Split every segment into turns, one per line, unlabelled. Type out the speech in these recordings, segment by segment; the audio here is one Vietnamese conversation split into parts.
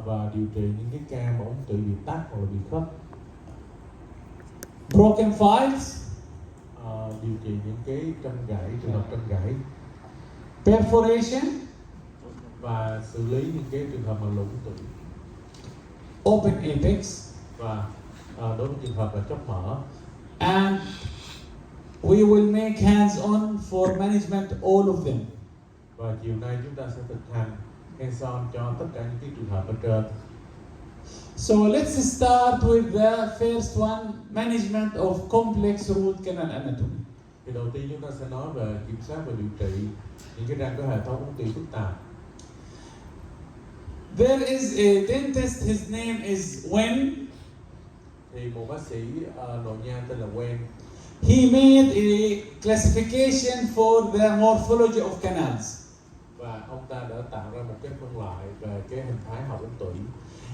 và điều trị những cái ca mà ống tủy bị tắc hoặc là bị khớp.
Broken files,
Điều trị những cái trân gãy, trường hợp trân gãy,
perforation,
và xử lý những cái trường hợp mà lũng tủy,
open apex,
và đối với trường hợp là chóc mở.
and we will make hands-on for management all of them.
Và chiều nay chúng ta sẽ thực hành hands-on cho tất cả những cái trường hợp ở trên.
So let's start with the first one, management of complex root canal anatomy.
Thì đầu tiên chúng ta sẽ nói về kiểm soát và điều trị những cái răng có hệ thống ống tủy phức tạp.
There is a dentist, his name is Wen.
Thì một bác sĩ nội nha tên là Wen.
He made a classification for the morphology of canals.
Và ông ta đã tạo ra một cái phân loại về cái hình thái hậu ống tủy.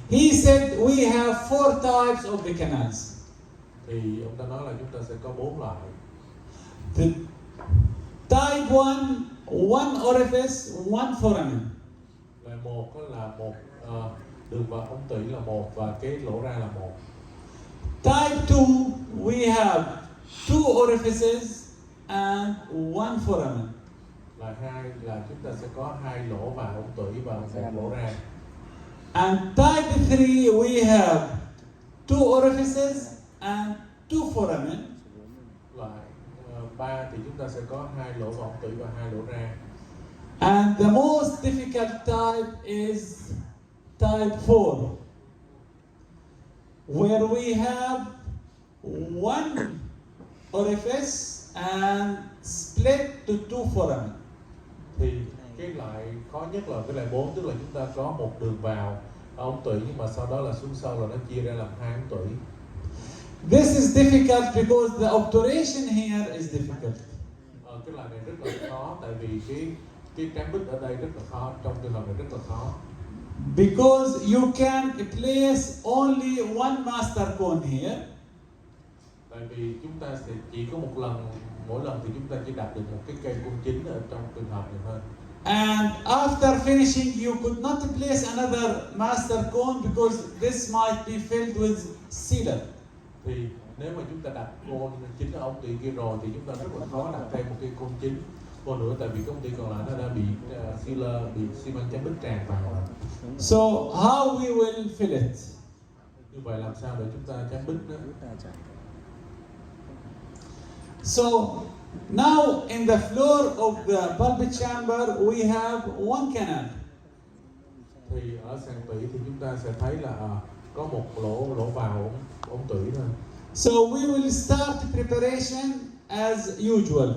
He said we have 4 types of the canals.
Thì ông ta nói là chúng ta sẽ có 4 loại.
The type 1, one orifice, one foramen.
Loại một là một đường vào ống tủy là một và cái lỗ ra là một.
Type 2, we have 2 orifices and one foramen.
Loại 2 là chúng ta sẽ có 2 lỗ vào ống tủy và một lỗ ra.
And type 3, we have 2 orifices and 2 foramen.
Loại 3 thì chúng ta sẽ có 2 lỗ vào ống tủy và 2 lỗ ra.
And the most difficult type is type 4, where we have one orifice and split to 2 foramen.
Thì cái loại khó nhất là cái loại 4, tức là chúng ta có một đường vào ống tủy nhưng mà sau đó là xuống sâu là nó chia ra làm 2 ống tủy.
This is difficult because the obturation here is difficult.
Cái loại này rất là khó tại vì cái trán bích ở đây rất là khó, trong trường hợp này rất là khó.
Because you can place only one master cone here.
Tại vì chúng ta sẽ chỉ có một lần, mỗi lần thì chúng ta chỉ đặt được một cái cây côn chính ở trong trường hợp này thôi.
And after finishing, you could not place another master cone because this might be filled with sealant.
Thì nếu mà chúng ta đặt côn chính ở ống tủy kia rồi thì chúng ta rất là khó đặt thêm một cây côn chính vô nữa, tại vì cái ống tủy còn lại nó đã bị sealer, bị xi măng chắn bích tràn vào.
So how we will fill it?
Như vậy làm sao để chúng ta chắn bích đó?
So now in the floor of the pulpit chamber we have one canal.
Thì ở sàn tủy thì chúng ta sẽ thấy là có một lỗ vào ống tủy thôi.
So we will start preparation as usual.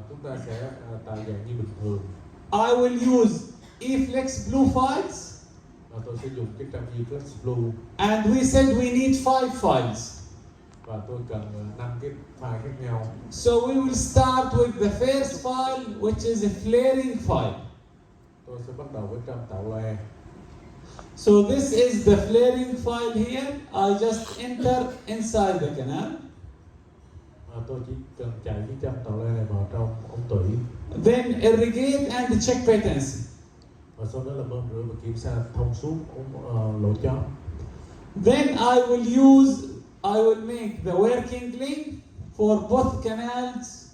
Chúng ta sẽ tạo dạng như bình thường.
I will use E-Flex blue files.
Tôi sẽ dùng cái trăm E-Flex blue.
And we said we need 5 files.
Và tôi cần 5 cái file khác nhau.
So we will start with the first file, which is a flaring file.
Tôi sẽ bắt đầu với trăm tạo loe.
So this is the flaring file here. I just enter inside the canal.
Tôi chỉ cần chạy cái trăm tạo loe này vào trong ống tủy.
Then irrigate and check patency.
Và sau đó là bơm rửa và kiểm tra thông suốt lỗ chóp.
Then I will make the working length for both canals.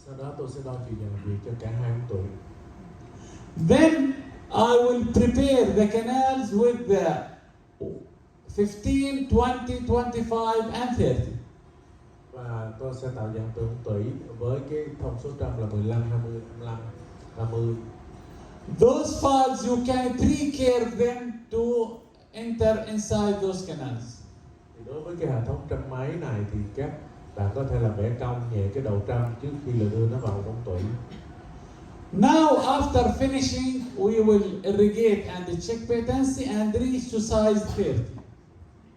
Sau đó tôi sẽ đo chiều dài làm việc cho cả hai ống tủy.
Then I will prepare the canals with the 15, 20, 25 and 30.
Và tôi sẽ tạo dạng từ ống tủy với cái thông số trăm là 15, 20, 25, 30.
Those files you can pre-curve them to enter inside those canals.
Thì đối với cái hệ thống trăm máy này thì các bạn có thể là vẽ cong nhẹ cái đầu trăm trước khi là đưa nó vào ống tủy.
Now after finishing, we will irrigate and check patency and reach to size 30.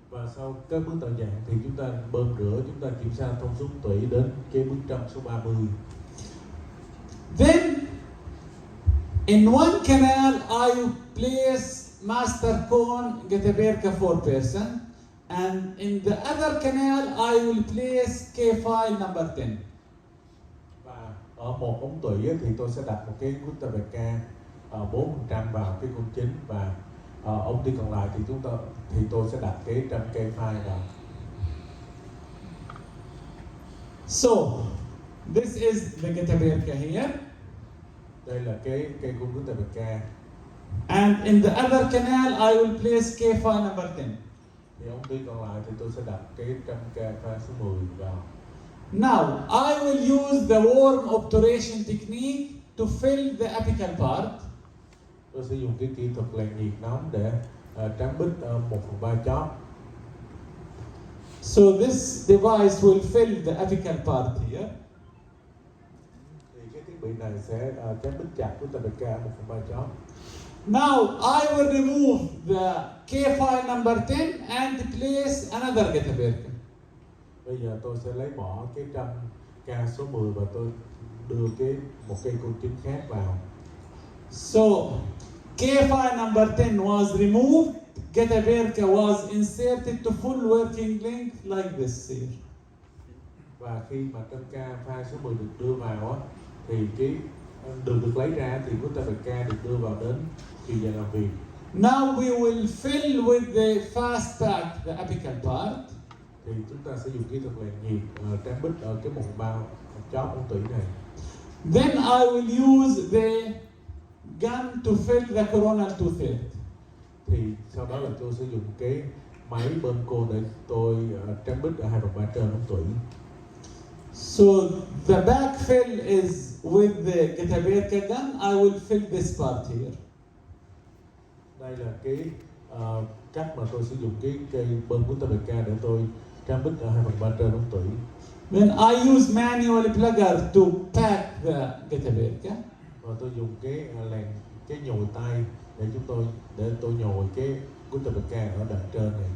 Và sau các bước tạo dạng thì chúng ta bơm rửa, chúng ta kiểm tra thông số tủy đến cái bước trăm số 30.
Then in one canal I place master cone Getaberka 4%, and in the other canal I will place K file number 10.
Và ở một ống tủy thì tôi sẽ đặt một cái Getaberka 4% vào cái côn chính, và ống tủy còn lại thì tôi sẽ đặt cái trăm cây phai vào.
So this is the getaberka here,
Đây là cái cây côn của Getaberka.
and in the other canal I will place K5 number 10.
Thì ống tủy còn lại thì tôi sẽ đặt cái trăm cây phai số 10 vào.
Now I will use the warm obturation technique to fill the apical part.
Tôi sẽ dùng cái kỹ thuật làn nhiệt nóng để trắng bít 1/3 chóp.
So this device will fill the apical part here.
Thì cái thiết bị này sẽ trắng bít chặt của Getaberka 1/3 chóp.
Now I will remove the K5 number 10 and place another getaberka.
Bây giờ tôi sẽ lấy bỏ cái trăm ca số 10 và tôi đưa một cây côn chính khác vào.
So K5 number 10 was removed, getaberka was inserted to full working length like this here.
Và khi mà trăm ca phai số 10 được đưa vào á, thì cái đường được lấy ra thì của Getaberka được đưa vào đến chiều dài làm việc.
Now we will fill with the fast pack the apical part.
Thì chúng ta sẽ dùng kỹ thuật làn nhiệt trắng bít ở cái 1/3 chóp ống tủy này.
Then I will use the gun to fill the coronal 2/3.
Thì sau đó là tôi sẽ dùng cái máy bơm côn để tôi trắng bít ở 2/3 trên ống tủy.
So the backfill is with the getaberka gun. I will fill this part here.
Đây là cái cách mà tôi sử dụng cái cây bơm của Getaberka để tôi trắng bít ở 2/3 trên ống tủy.
Then I use manual plugger to pack the getaberka.
Và tôi dùng cái nhồi tay để tôi nhồi cái của Getaberka ở đoạn trên này.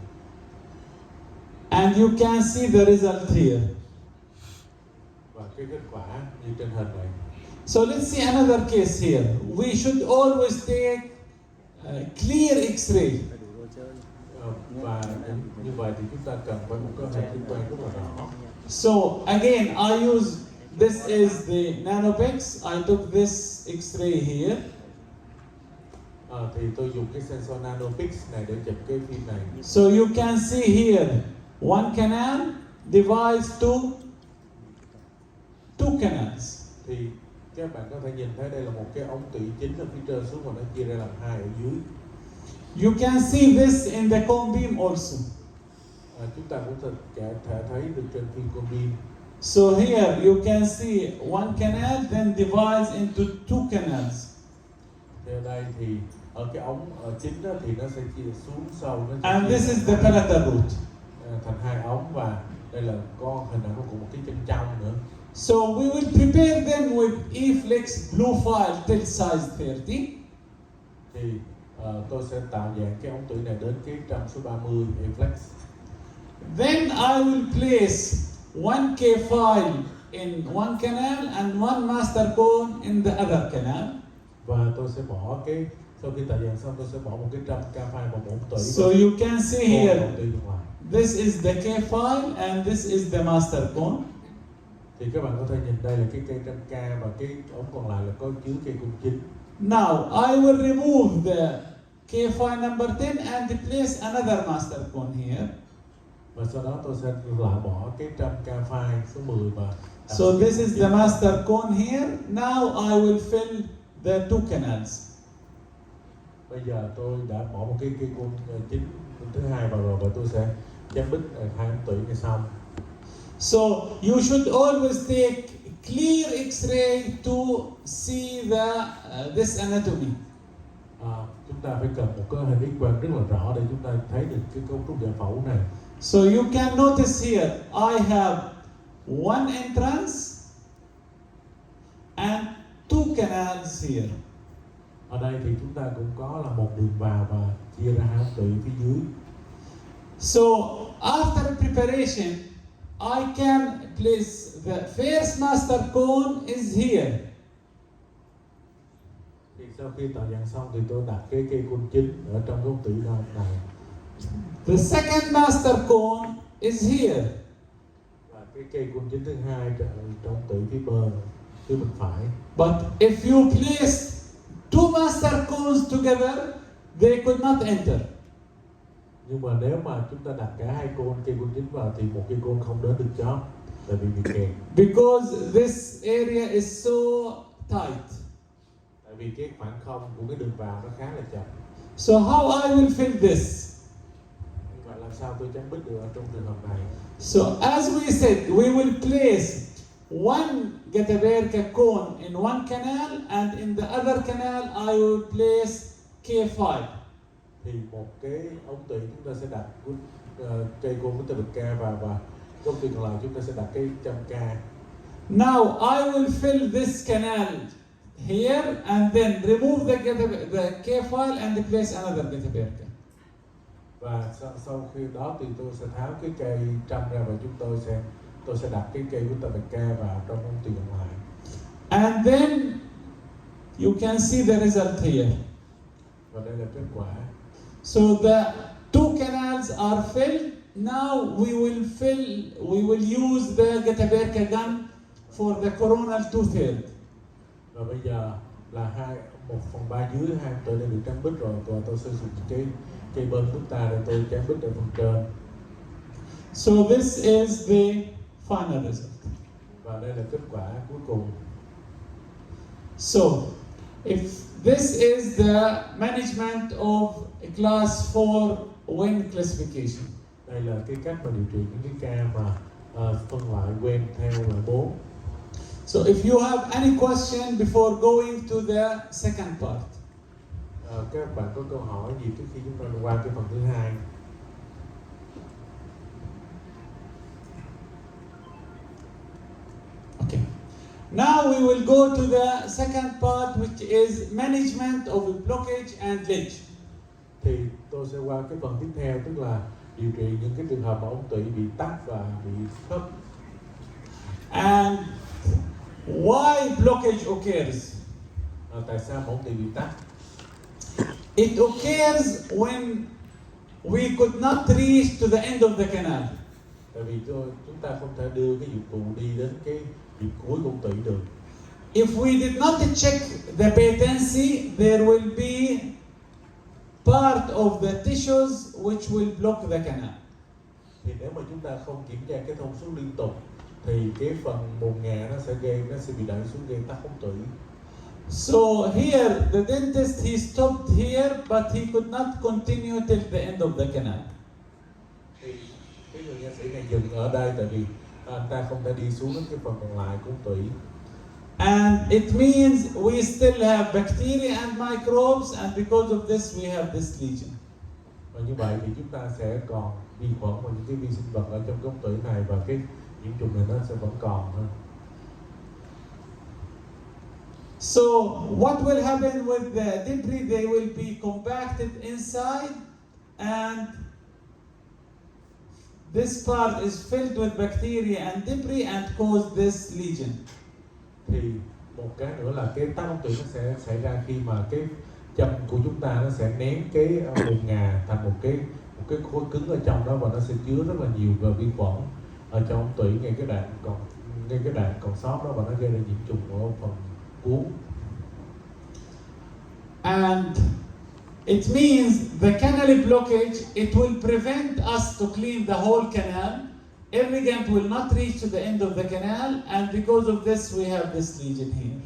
And you can see the result here.
Và cái kết quả như trên hình này.
So let's see another case here. We should always take clear X-ray.
Và như vậy thì chúng ta cần phải một cái hệ tinh quang rất là rõ.
So again, I use, this is the nanopix. I took this X-ray here.
Thì tôi dùng cái sensor nanopix này để chụp cái phim này.
So you can see here, one canal divides to two canals.
Thì các bạn có thể nhìn thấy đây là một cái ống tủy chính ở phía trên xuống và nó chia ra làm hai ở dưới.
You can see this in the cone beam also.
Chúng ta cũng thể thấy được trên phim cone beam.
So here you can see one canal then divides into two canals.
Thì ở đây thì ở cái ống chính đó thì nó sẽ chia xuống sâu.
And this is the palatal root.
Thành hai ống, và đây là có hình ảnh của một cái chân trong nữa.
So we will prepare them with E-flex blue file till size 30.
Thì tôi sẽ tạo dạng cái ống tủy này đến cái trăm số 30 E-flex.
Then I will place one K file in one canal and one master cone in the other canal.
Và tôi sẽ bỏ sau khi tạo dạng xong tôi sẽ bỏ một cái trăm K file vào một ống tủy.
So you can see here,
tủy ngoài.
this is the K file and this is the master cone.
Thì các bạn có thể nhìn đây là cái cây trăm K và cái ống còn lại là có chứa cây côn chính.
Now I will remove the K file number 10 and place another master cone here.
Và sau đó tôi sẽ loại bỏ cái trăm K file số 10 và
So this is the master cone here. Now I will fill the two canals.
Bây giờ tôi đã bỏ một cái cây côn chính thứ hai vào rồi và tôi sẽ chấm bít hai ống tủy này xong.
So you should always take clear X-ray to see this anatomy.
Chúng ta phải cần một cái hình X-quang rất là rõ để chúng ta thấy được cái cấu trúc giải phẫu này.
So you can notice here, I have one entrance and two canals here.
Ở đây thì chúng ta cũng có là một đường vào và chia ra hai ống tủy phía dưới.
So after preparation, I can place the first master cone is here.
Thì sau khi tạo dạng xong thì tôi đặt cái cây côn chính ở trong cái ống tủy này.
The second master cone is here.
Và cái cây côn chính thứ hai trong ống tủy phía bên phải.
But if you place two master cones together, they could not enter.
Nhưng mà nếu mà chúng ta đặt cả hai cây côn chính vào thì một cây côn không đến được chóp, tại vì bị kẹt.
Because this area is so tight.
Tại vì cái khoảng không của cái đường vào nó khá là chặt.
So how I will fill this?
Như vậy làm sao tôi chắn bít được ở trong trường hợp này?
So as we said, we will place one Göteborg cone in one canal, and in the other canal I will place K5.
Thì một cái ống tủy chúng ta sẽ đặt cây côn của Göteborg và ống tủy còn lại chúng ta sẽ đặt cái châm K.
Now I will fill this canal here and then remove the K file and place another Göteborg.
Và sau khi đó thì tôi sẽ tháo cái cây trăm ra và tôi sẽ đặt cái cây của Göteborg vào trong ống tủy còn lại.
And then you can see the result here.
Và đây là kết quả.
So the two canals are filled. Now we will use the Göteborg gun for the coronal 2/3.
Và bây giờ là 1/3 dưới hai ống tủy đã được trắng bít rồi, và tôi sẽ dùng cây bơm nước ta để tôi trắng bít ở phần trên.
So this is the final result.
Và đây là kết quả cuối cùng.
So if this is the management of class 4 wind classification.
Đây là cái cách mà điều trị những cái ca mà phân loại quen theo loại 4.
So if you have any question before going to the second part.
Các bạn có câu hỏi gì trước khi chúng ta qua cái phần thứ hai?
Okay. Now we will go to the second part, which is management of blockage and leak.
Thì tôi sẽ qua cái phần tiếp theo, tức là điều trị những cái trường hợp mà ống tủy bị tắc và bị khớp.
And why blockage occurs?
Tại sao ống tủy bị tắc?
It occurs when we could not reach to the end of the canal.
Tại vì chúng ta không thể đưa cái dụng cụ đi đến cái điểm cuối của ống tủy được.
If we did not check the patency, there will be part of the tissues which will block the canal.
Thì nếu mà chúng ta không kiểm tra cái thông số liên tục thì cái phần mồn ngà nó sẽ bị đẩy xuống gây tắc ống tủy.
So here the dentist he stopped here, but he could not continue till the end of the canal.
Thì cái người nha sĩ này dừng ở đây tại vì anh ta không thể đi xuống đến cái phần còn lại của ống tủy.
And it means we still have bacteria and microbes, and because of this we have this lesion.
Và như vậy thì chúng ta sẽ còn vi khuẩn và những cái vi sinh vật ở trong cái ống tủy này, và cái nhiễm trùng này nó sẽ vẫn còn hơn.
So what will happen with the debris? They will be compacted inside, and this part is filled with bacteria and debris and cause this lesion.
Thì một cái nữa là cái tắc ống tủy nó sẽ xảy ra khi mà cái châm của chúng ta nó sẽ nén cái mồn ngà thành một cái khối cứng ở trong đó, và nó sẽ chứa rất là nhiều vi khuẩn ở trong ống tủy ngay cái đạn còn sót đó, và nó gây ra nhiễm trùng ở phần cuống.
And it means the canal blockage, it will prevent us to clean the whole canal. Irrigant will not reach to the end of the canal, and because of this we have this lesion here.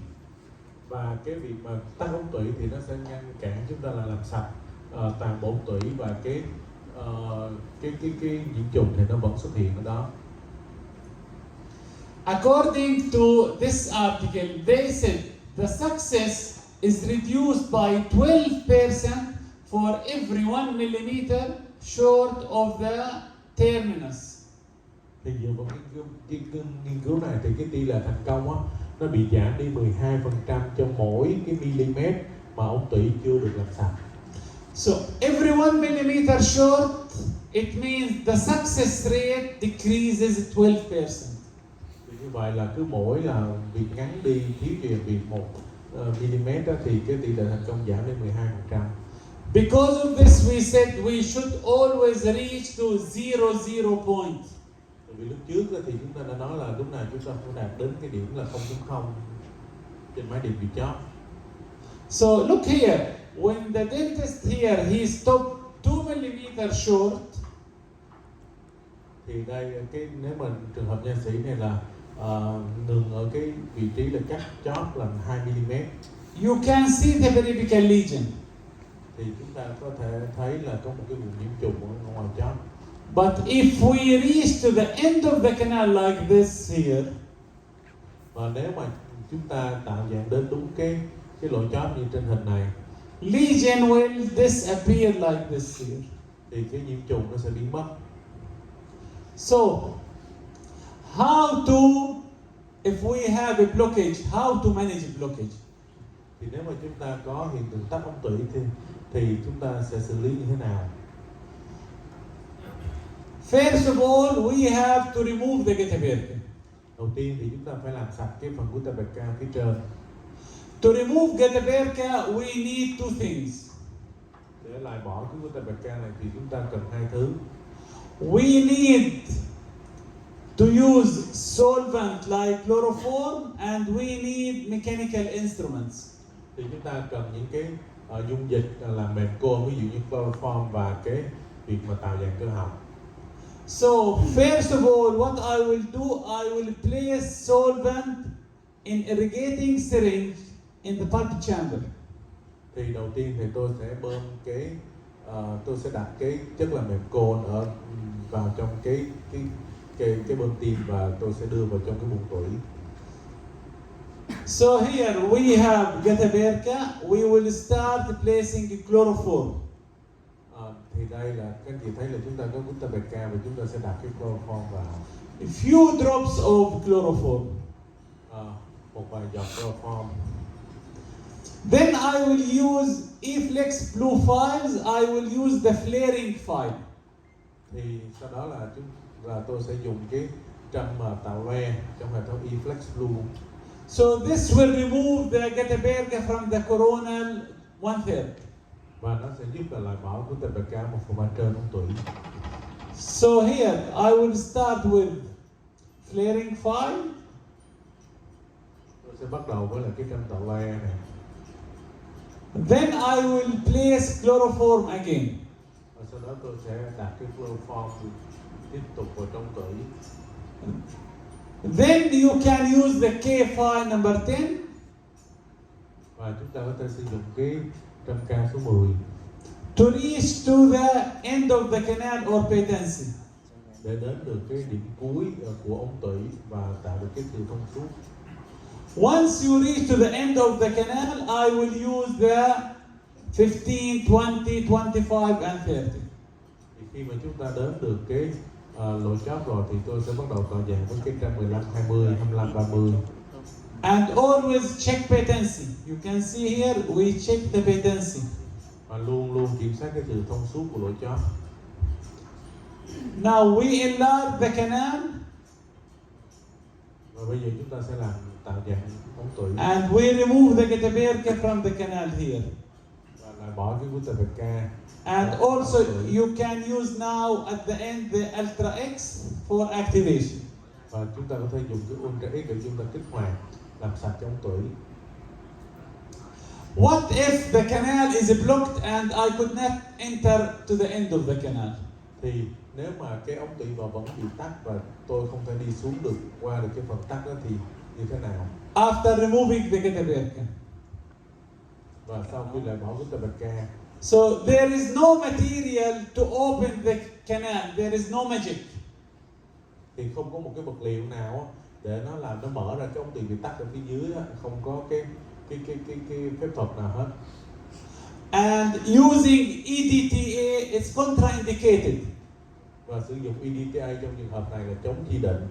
Và cái việc mà tắc ống tủy thì nó sẽ ngăn cản chúng ta là làm sạch toàn bộ ống tủy, và cái nhiễm trùng thì nó vẫn xuất hiện ở đó.
According to this article, they said the success is reduced by 12% for every 1 millimeter short of the terminus.
Thì dựa vào nghiên cứu này thì cái tỷ lệ thành công á, nó bị giảm đi 12% cho mỗi cái mm mà ống tủy chưa được làm sạch.
So every 1 millimeter short, it means the success rate decreases 12%.
Thì như vậy là cứ mỗi là việc ngắn đi, thiếu truyền việc 1 mm đó, thì cái tỷ lệ thành công giảm đến 12%.
Because of this, we said we should always reach to 0 point.
Vì lúc trước thì chúng ta đã nói là lúc nào chúng ta phải đạt đến cái điểm là 0.0 trên máy điểm bị chót.
So look here, when the dentist here, he stopped 2 millimeters short,
thì đây cái nếu mà trường hợp nha sĩ này là ngừng ở cái vị trí là cắt chóp là 2 mm,
you can see the periapical lesion.
thì chúng ta có thể thấy là có một cái vùng nhiễm trùng ở ngoài chóp.
But if we reach to the end of the canal like this here,
Và nếu mà chúng ta tạo dạng đến đúng cái lỗ chóp như trên hình này,
lesion will disappear like this here.
thì cái nhiễm trùng nó sẽ biến mất.
So, how to, if we have a blockage, how to manage blockage?
Thì nếu mà chúng ta có hiện tượng tắc ống tủy thì chúng ta sẽ xử lý như thế nào?
First of all, we have to remove the getaperca.
Đầu tiên thì chúng ta phải làm sạch cái phần getaperca phía trên.
To remove getaperca, we need two things.
Để loại bỏ cái getaperca này thì chúng ta cần hai thứ.
We need to use solvent like chloroform and we need mechanical instruments.
Thì chúng ta cần những cái dung dịch làm mềm côn, ví dụ như chloroform và cái việc mà tạo dạng cơ học.
So first of all, what I will do, I will place solvent in irrigating syringe in the pulp chamber.
Thì đầu tiên thì tôi sẽ bơm tôi sẽ đặt cái chất làm mềm côn vào trong cái bơm tim và tôi sẽ đưa vào trong cái buồng tủy.
So here we have getaperca. We will start placing chloroform.
Thì đây là các anh chị thấy là chúng ta có getaperca và chúng ta sẽ đặt cái chloroform vào.
A few drops of chloroform.
Một vài giọt chloroform.
Then I will use Eflex blue files. I will use the flaring file.
Thì sau đó là tôi sẽ dùng cái trâm tạo loe trong hệ thống Eflex Blue.
So this will remove the getaperca from the coronal 1/3.
Và nó sẽ giúp là loại bỏ getaperca 1/3 trên ống tủy.
So here I will start with flaring file.
Tôi sẽ bắt đầu với là cái trâm tạo loe này.
Then I will place chloroform again.
Và sau đó tôi sẽ đặt cái chloroform tiếp tục vào trong tủy.
Then you can use the K file number 10.
Và chúng ta có thể sử dụng cái trâm ca số 10
to reach to the end of the canal or patency.
để đến được cái điểm cuối của ống tủy và tạo được cái sự thông suốt.
Once you reach to the end of the canal, I will use the 15, 20, 25 and 30.
Thì khi mà chúng ta đến được cái lỗ chóp rồi thì tôi sẽ bắt đầu tạo dạng với cái 115, 20, 25, 30.
And always check patency. You can see here we check the patency.
Và luôn luôn kiểm soát cái sự thông suốt của lỗ chóp.
Now we enlarge the canal.
Và bây giờ chúng ta sẽ tạo dạng ống tủy.
And we remove the getaperca from the canal here.
Và loại bỏ cái getaperca.
And also you can use now at the end the Ultra X for activation.
Và chúng ta có thể dùng cái Ultra X để chúng ta kích hoạt, làm sạch cái ống tủy.
What if the canal is blocked and I could not enter to the end of the canal?
Thì nếu mà cái ống tủy vào vẫn bị tắc và tôi không thể đi xuống được qua được cái phần tắc đó thì như thế nào?
After removing the getaperca.
Và sau khi loại bỏ getaperca.
So there is no material to open the canal. There is no magic.
Thì không có một cái vật liệu nào để nó mở ra cái ống tủy bị tắc ở phía dưới, không có cái phép thuật nào hết.
And using EDTA is contraindicated.
Và sử dụng EDTA trong trường hợp này là chống chỉ định.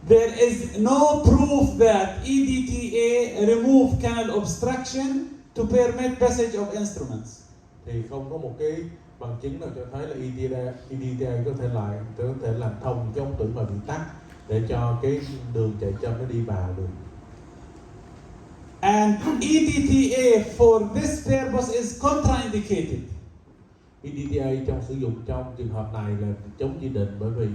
There is no proof that EDTA remove canal obstruction to permit passage of instruments.
Thì không có một cái bằng chứng nào cho thấy là EDTA có thể làm thông cái ống tủy mà bị tắc để cho cái đường chạy châm nó đi vào được.
And EDTA for this purpose is contraindicated.
EDTA trong sử dụng trong trường hợp này là chống chỉ định bởi vì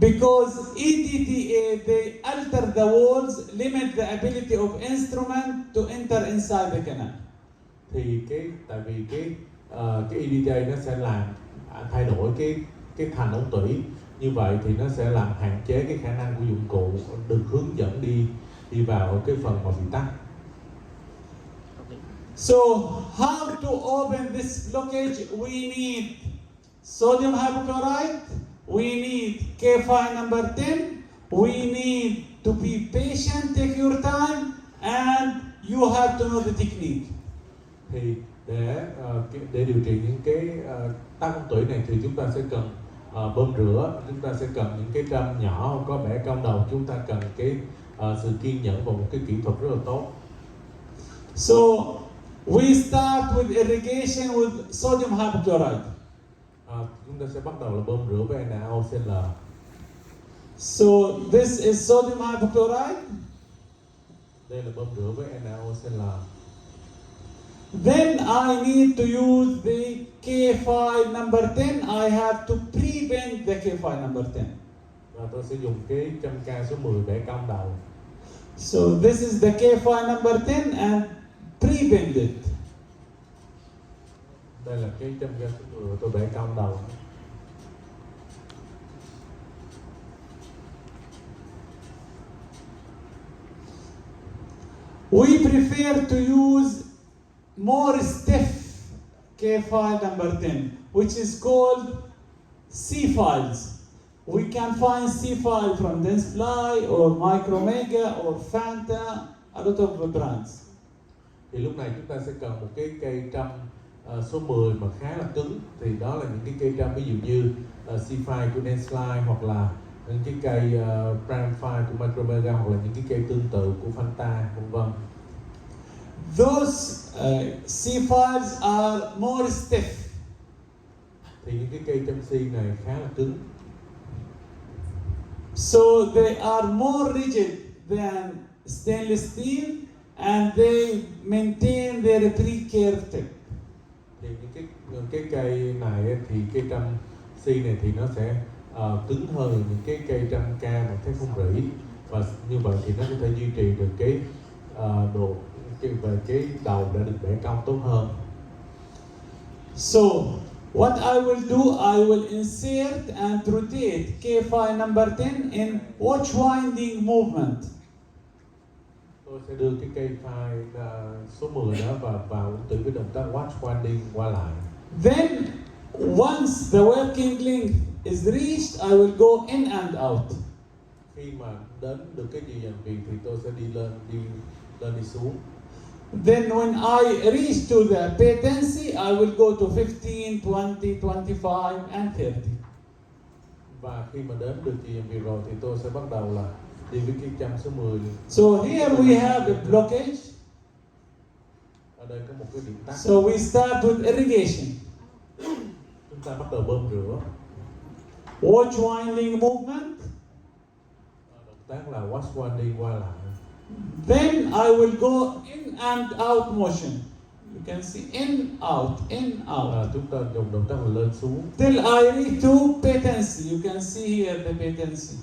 because EDTA they alter the walls, limit the ability of instrument to enter inside the canal.
thì tại vì cái EDJ nó sẽ làm thay đổi cái thành ống tủy, như vậy thì nó sẽ làm hạn chế cái khả năng của dụng cụ được hướng dẫn đi vào cái phần mà bị tắc.
So how to open this blockage? We need sodium hypochlorite, we need K5 number 10, we need to be patient, take your time, and you have to know the technique.
Thì để điều trị những cái tắc ống tủy này thì chúng ta sẽ cần bơm rửa, chúng ta sẽ cần những cái trâm nhỏ có bẻ cong đầu, chúng ta cần cái sự kiên nhẫn và một cái kỹ thuật rất là tốt.
So we start with irrigation with sodium hypochlorite.
Chúng ta sẽ bắt đầu là bơm rửa với NaOCl.
So this is sodium hypochlorite.
Đây là bơm rửa với NaOCl.
Then I need to use the K5 number 10. I have to pre-bend the K5 number 10.
Và tôi sẽ dùng cái châm ca số 10 bẻ cong đầu.
So this is the K5 number 10 and pre-bend it.
Đây là cái châm ca số 10 tôi bẻ cong đầu.
We prefer to use more stiff K5 number 10, which is called C files. We can find C file from Densefly or Micromega or Fanta, a lot of brands.
Thì lúc này chúng ta sẽ cần một cái cây trâm số 10 mà khá là cứng, thì đó là những cái cây trâm ví dụ như C5 của Densefly, hoặc là những cái cây Prime5 của Micromega, hoặc là những cái cây tương tự của Fanta, vân vân.
Those C files are more stiff.
Thì những cái cây châm C này khá là cứng.
So they are more rigid than stainless steel and they maintain their pre-curved tip.
Thì những cái cây này thì cây trâm C này thì nó sẽ cứng hơn những cái cây trâm K mà thép không rỉ, và như vậy thì nó có thể duy trì được cái về cái đầu đã được bẻ cong tốt hơn.
So what I will do, I will insert and rotate K5 number 10 in watch winding movement.
Tôi sẽ đưa cái cây phai số 10 đó vào tử với động tác watch winding qua lại.
Then once the working length is reached, I will go in and out.
Khi mà đến được cái chiều dàn viền thì tôi sẽ đi lên đi xuống.
Then when I reach to the patency, I will go to 15, 20, 25 and 30.
Và khi mà đến được chiều dàn viền rồi thì tôi sẽ bắt đầu là đi với cái châm số 10.
So here we have a blockage.
Ở đây có một cái điểm tắc.
So we start with irrigation.
Chúng ta bắt đầu bơm rửa.
Watch winding movement.
Động tác là watch winding qua lại.
Then I will go in and out motion. You can see in, out, in, out.
Chúng ta dùng động tác là lên xuống.
Till I reach to patency. You can see here the patency.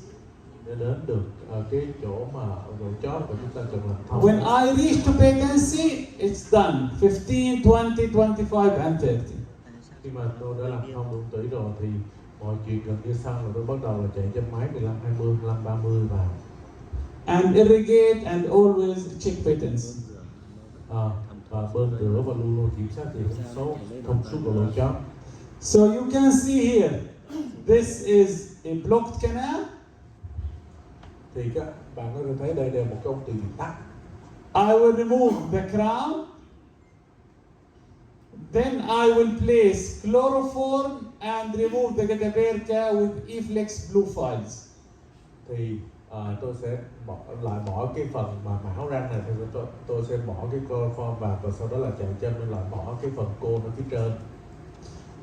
Để đến được cái chỗ mà độ chót của chúng ta cần làm thông.
When I reach to patency, it's done. 15, 20, 25 and 30.
Khi mà tôi đã làm thông đủ tủy rồi thì mọi chuyện gần như xong rồi, tôi bắt đầu là chạy châm máy 15, 20, 15, 30 vào.
And irrigate and always check patency.
Và bơm rửa và luôn luôn kiểm soát thì thông suốt của độ chót.
So you can see here, this is a blocked canal.
Thì các bạn có thể thấy đây là một cái ống tủy bị tắc.
I will remove the crown. Then I will place chloroform and remove the gadaperca with Eflex blue files.
Thì tôi sẽ bỏ cái phần mà mão răng này, thì tôi sẽ bỏ cái chloroform vào, và sau đó là chạy châm nên loại bỏ cái phần côn ở phía trên.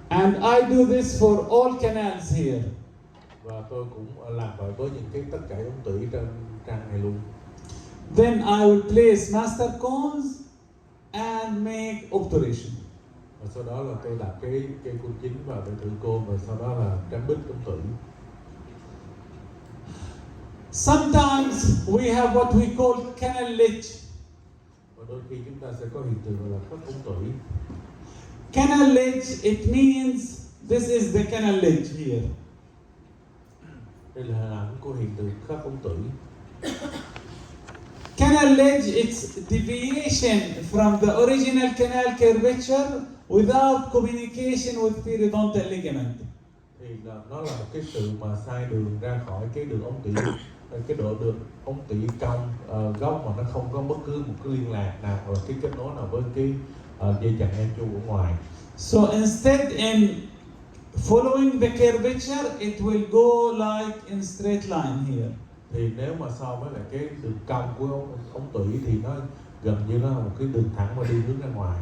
And I do this for all canals here.
Và tôi cũng làm vậy với tất cả ống tủy trên răng này luôn.
Then I will place master cones and make obturation.
Và sau đó là tôi đặt cái côn chính vào để thử côn, và sau đó là cắm bít ống tủy.
Sometimes we have what we call canal ledge.
Và Đôi khi chúng ta sẽ có hiện tượng gọi là khớp ống tủy.
Canal ledge, it means this is the canal ledge here.
Đây là hình ảnh của hiện tượng khớp ống tủy.
Canal ledge, it's deviation from the original canal curvature without communication with periodontal ligament.
Thì nó là một cái sự mà sai đường ra khỏi cái đường ống tủy, cái độ đường ống tủy cong gốc mà nó không có bất cứ một cái liên lạc nào hoặc là cái kết nối nào với cái dây chằng em chu ở ngoài.
So instead in following the curvature, it will go like in straight line here.
Thì nếu mà so với lại cái đường cong của ống tủy thì nó gần như nó là một cái đường thẳng mà đi hướng ra ngoài.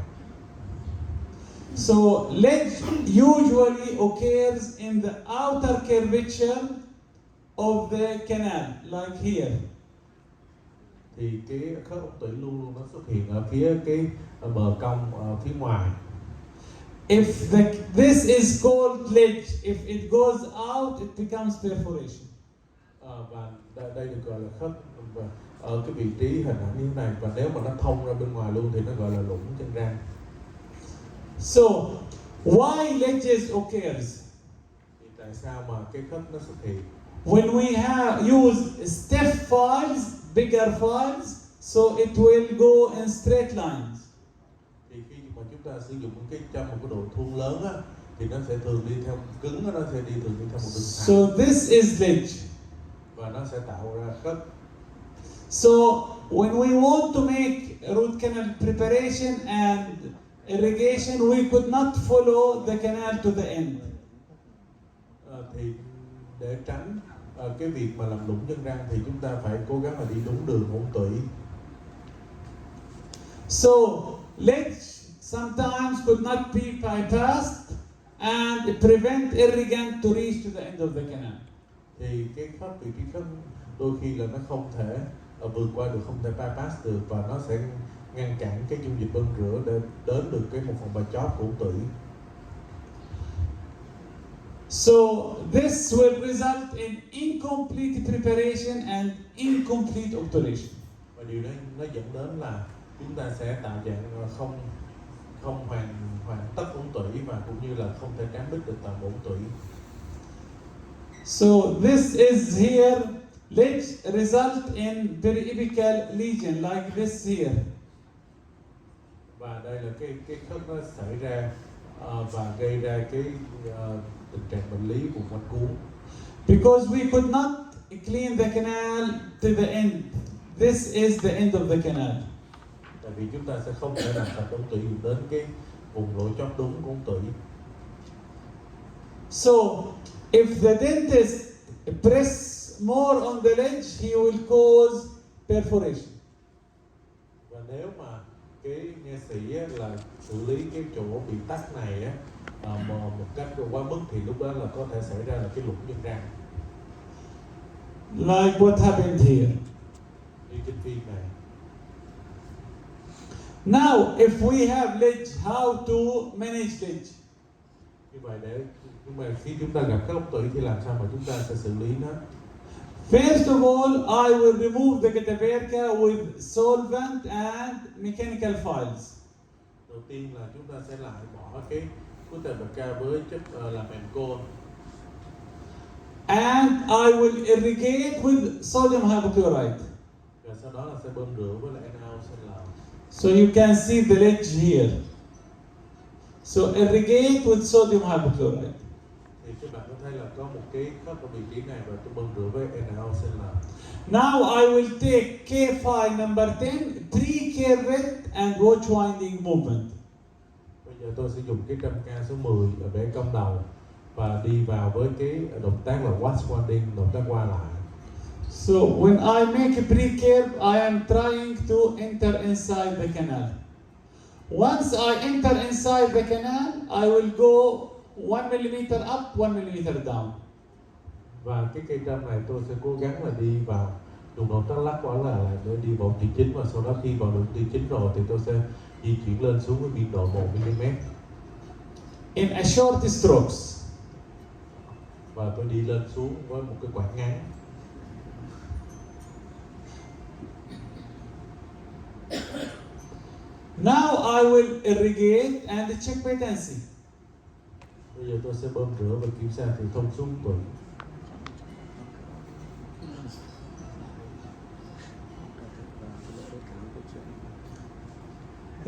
So ledge usually occurs in the outer curvature of the canal, like here.
Thì cái khớp ống tủy luôn luôn nó xuất hiện ở phía cái bờ cong phía ngoài.
If this is called ledge, if it goes out, it becomes perforation.
Và đây được gọi là khớp, và ở cái vị trí hình ảnh như thế này, và nếu mà nó thông ra bên ngoài luôn thì nó gọi là lũng chân răng.
So why ledges occurs?
Thì tại sao mà cái khớp nó xuất hiện?
When we use stiff files, bigger files, so it will go in straight lines.
Thì khi mà chúng ta sử dụng cái trong một cái độ thuôn lớn á, thì nó sẽ thường đi theo cứng, nó sẽ thường đi theo một đường thẳng.
So this is ledge.
Và nó sẽ tạo ra khớp.
So when we want to make root canal preparation and irrigation, we could not follow the canal to the end.
Thì để tránh cái việc mà làm lũng chân răng thì chúng ta phải cố gắng là đi đúng đường ống tủy.
So ledge sometimes could not be bypassed and prevent irrigant to reach to the end of the canal.
Thì cái khớp, vị trí khớp đôi khi là nó không thể vượt qua được, không thể bypass được, và nó sẽ ngăn cản cái dung dịch bơm rửa để đến được cái 1/3 chóp của ống tủy.
So this will result in incomplete preparation and incomplete obturation.
Và điều đó nó dẫn đến là chúng ta sẽ tạo dạng không hoàn tất ống tủy, và cũng như là không thể cán đứt được toàn bộ ống tủy.
So this is here, ledge result in periapical lesion like this here.
Và đây là cái khớp nó xảy ra và gây ra cái tình trạng bệnh lý vùng quanh cuốn.
Because we could not clean the canal to the end. This is the end of the canal.
Tại vì chúng ta sẽ không thể làm sạch ống tủy đến cái vùng lỗ chóp đúng của ống tủy.
So if the dentist press more on the ledge, he will cause perforation.
Và nếu mà cái nha sĩ á, là xử lý cái chỗ bị tắc này á, một cách quá mức thì lúc đó là có thể xảy ra là cái lũng chân răng.
Like what happened here.
Như trên phim này.
Now, if we have ledge, how to manage ledge?
Như vậy nhưng mà khi chúng ta gặp khớp ống tủy thì làm sao mà chúng ta sẽ xử lý nó?
First of all, I will remove the cadaverca with solvent and mechanical files.
Đầu tiên là chúng ta sẽ loại bỏ cái cadaverca với chất làm mềm côn.
And I will irrigate with sodium hypochlorite.
Và sau đó là sẽ bơm rửa với lại NaOCl.
So you can see the ledge here. So irrigate with sodium hypochlorite.
Thì các bạn có thấy là có một cái khớp ở vị trí này và tôi bơm rửa với NaOCl.
Now I will take K5 number 10, pre-curvet and watch winding movement.
Bây giờ tôi sẽ dùng cái 100K số 10 ở bể cong đầu và đi vào với cái động tác là watch winding, động tác qua lại.
So when I make a pre-curve, I am trying to enter inside the canal. Once I enter inside the canal, I will go 1 mm up, 1 mm down.
Và cái cây trâm này tôi sẽ cố gắng là đi vào dùng động tác lắc qua lại để đi vào trị chính, và sau đó khi vào được trị chính rồi thì tôi sẽ di chuyển lên xuống với biên độ 1 mm.
In a short strokes.
Và tôi đi lên xuống với một cái quãng ngắn.
Now I will irrigate and check patency.
Bây giờ tôi sẽ bơm rửa và kiểm tra sự thông suốt tủy.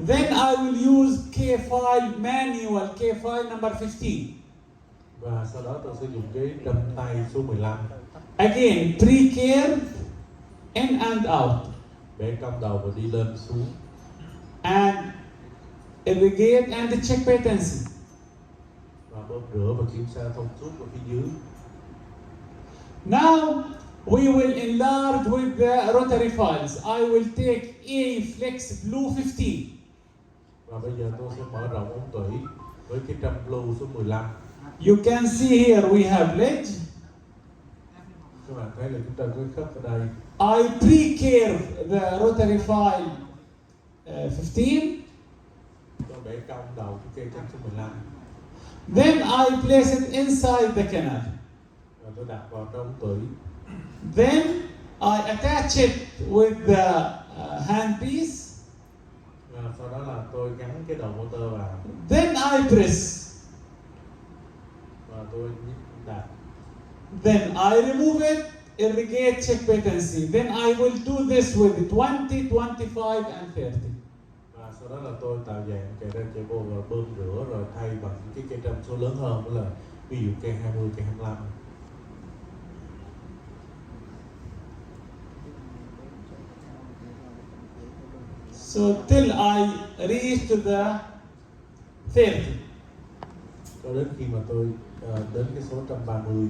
Then I will use K file manual, K file number 15.
Và sau đó tôi sẽ dùng cái đâm tay số 15.
Again, pre-curve, in and out.
Bẻ cong đầu và đi lên xuống.
And irrigate and check patency.
Và bơm rửa và kiểm tra thông suốt ở phía dưới.
Now we will enlarge with the rotary files. I will take A flex blue 15.
Và bây giờ tôi sẽ mở rộng ống tủy với cái trăm blue số 15.
You can see here we have ledge.
Các bạn thấy là chúng ta có khớp ở đây.
I pre-curve the rotary file 15.
Tôi bẻ cong đầu cái cây trăm số 15.
Then I place it inside the canal.
Và tôi đặt vào trong ống tủy.
Then I attach it with the handpiece.
Và sau đó là tôi gắn cái đầu motor vào.
Then I press.
Và tôi đặt.
Then I remove it, irrigate, check patency. Then I will do this with 20, 25 and 30.
Và sau đó là tôi tạo dạng chạy ra chạy vô và bơm rửa rồi thay bằng cái cây trăm số lớn hơn, đó là ví dụ cây 20, cây 25.
So till I reach to the 30.
Cho đến khi mà tôi đến cái số 130.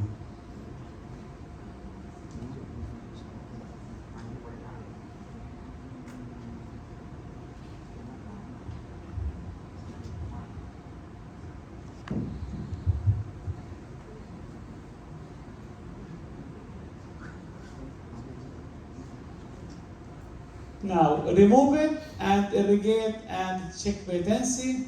Now remove it and irrigate and check patency.